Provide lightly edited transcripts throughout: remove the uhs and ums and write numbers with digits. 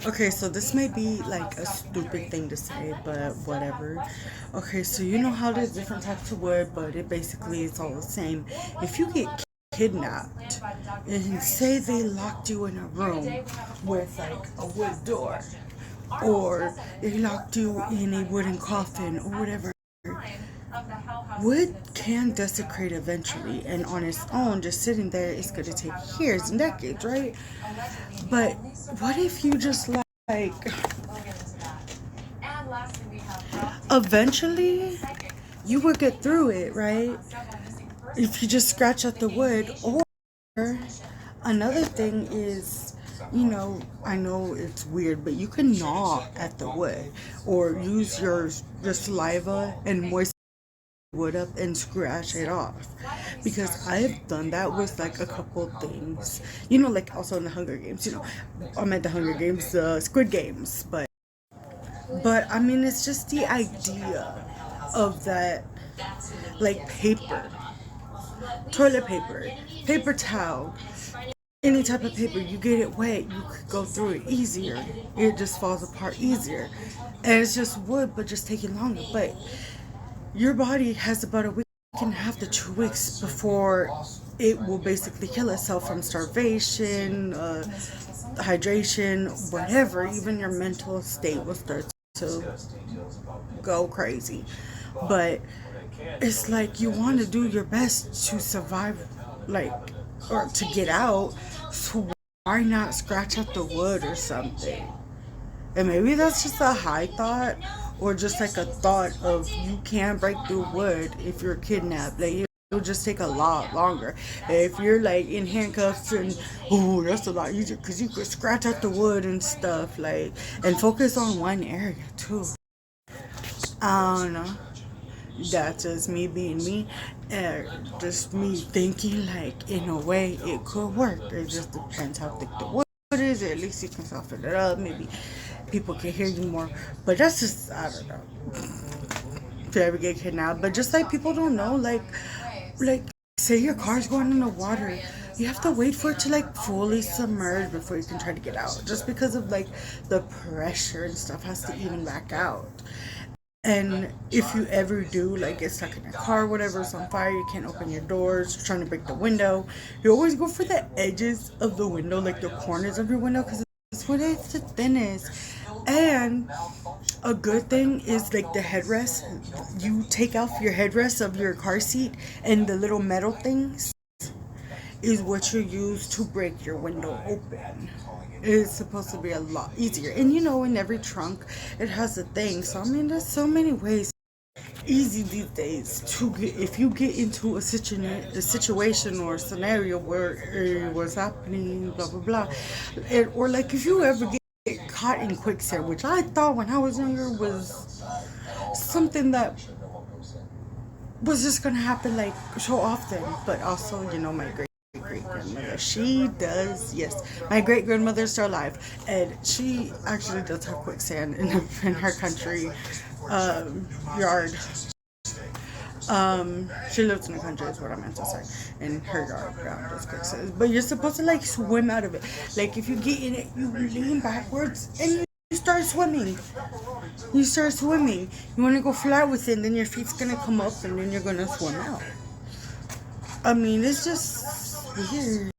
Okay, so this may be like a stupid thing to say, but whatever. Okay, so you know how there's different types of wood, but it basically is all the same. If you get kidnapped and say they locked you in a room with like a wood door, or they locked you in a wooden coffin or whatever, wood can desecrate eventually, and on its own, just sitting there, it's gonna take years and decades, right? But what if you just like eventually you will get through it, right? If you just scratch at the wood. Or another thing is, I know it's weird, but you can gnaw at the wood or use your saliva and moisten wood up and scratch it off, because I've done that with like a couple things, like also in the Hunger Games, I'm at the Hunger Games, Squid Games, but I mean, it's just the idea of that, like paper, toilet paper, paper towel, any type of paper, you get it wet, you could go through it easier. It just falls apart easier. And it's just wood, but just taking longer. But your body has about a week and a half to 2 weeks before it will basically kill itself from starvation, hydration, whatever. Even your mental state will start to go crazy. But it's like you want to do your best to survive, like, or to get out. So why not scratch at the wood or something? And maybe that's just a high thought, or just like a thought of you can break through wood if you're kidnapped. Like, it'll just take a lot longer. If you're like in handcuffs, and oh, that's a lot easier because you could scratch at the wood and stuff. Like, and focus on one area too. I don't know. That's just me being me, and just me thinking like in a way it could work. It just depends how thick the wood is. At least you can soften it up. Maybe people can hear you more. But that's just, I don't know. If you ever get kidnapped, but just like people don't know, like say your car's going in the water, you have to wait for it to like fully submerge before you can try to get out, just because of like the pressure and stuff has to even back out. And if you ever do like get stuck in a car, whatever, it's on fire, you can't open your doors, you're trying to break the window, you always go for the edges of the window, like the corners of your window, because it's where it's the thinnest. And a good thing is like the headrest. You take off your headrest of your car seat, and the little metal things is what you use to break your window open. It's supposed to be a lot easier. And in every trunk, it has a thing. So, I mean, there's so many ways easy these days to get, if you get into a situation or a scenario where it was happening, blah, blah, blah. Or like if you ever get caught in quicksand, which I thought when I was younger was something that was just gonna happen like so often. But also, my great grandmother, she does, yes, my great grandmother's still alive, and she actually does have quicksand in her country yard. She lives in the country is what I meant to say. In her yard, does quicksand. But you're supposed to like swim out of it. Like if you get in it, you lean backwards and you start swimming. You start swimming. You want to go flat with it, and then your feet's gonna come up, and then you're gonna swim out. I mean, it's just weird.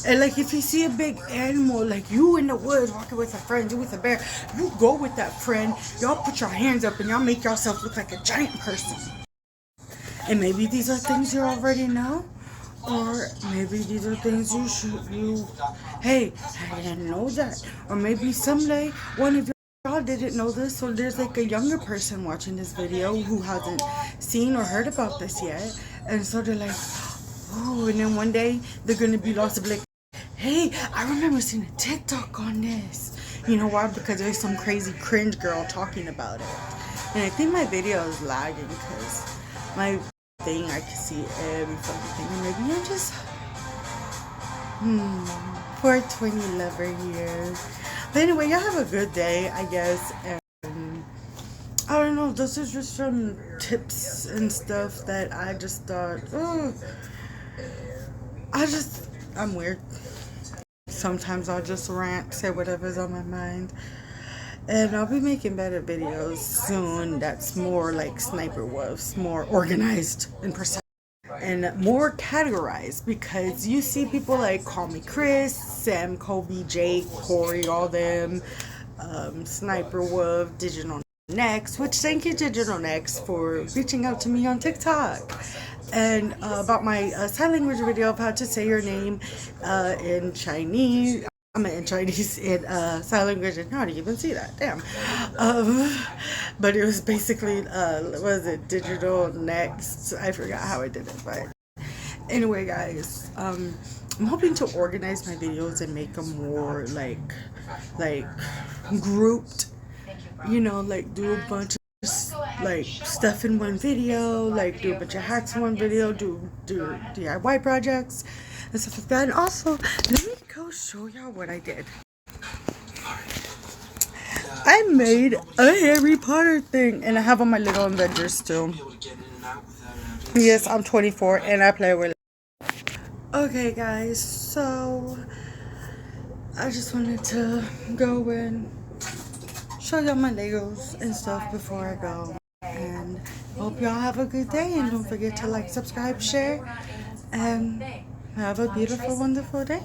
And like if you see a big animal, like you in the woods walking with a friend, you with a bear, you go with that friend, y'all put your hands up and y'all make yourself look like a giant person. And maybe these are things you already know, or maybe these are things hey, I didn't know that. Or maybe someday one of y'all didn't know this, so there's like a younger person watching this video who hasn't seen or heard about this yet, and so they're like, oh, and then one day they're gonna be lost and be like, hey, I remember seeing a TikTok on this. You know why? Because there's some crazy cringe girl talking about it. And I think my video is lagging because my thing, I can see every fucking thing. Maybe I'm just, 420 lover here. But anyway, y'all have a good day, I guess. And I don't know, those are just some tips and stuff that I just thought, I'm weird. sometimes I'll just rant, say whatever's on my mind. And I'll be making better videos soon that's more like Sniper Wolves, more organized and precise and more categorized, because you see people like Call Me Chris, Sam, Kobe, Jake, Corey, all them, Sniper Wolf, Digital Next, which thank you Digital Next for reaching out to me on TikTok. And about my sign language video of how to say your name in Chinese. In Chinese, in sign language, and how do you even see that? Damn. But it was basically, was it Digital Next? I forgot how I did it, but anyway, guys, I'm hoping to organize my videos and make them more like grouped. You know, like do a bunch of like stuff in one video, like do a bunch of hacks in one video, do DIY projects and stuff like that. And also, let me go show y'all what I did. I made a Harry Potter thing, and I have on my little Avengers too. Yes, I'm 24 and I play with. Okay, guys, so I just wanted to go and show y'all my Legos and stuff before I go. And hope y'all have a good day, and don't forget to like, subscribe, share, and have a beautiful, wonderful day.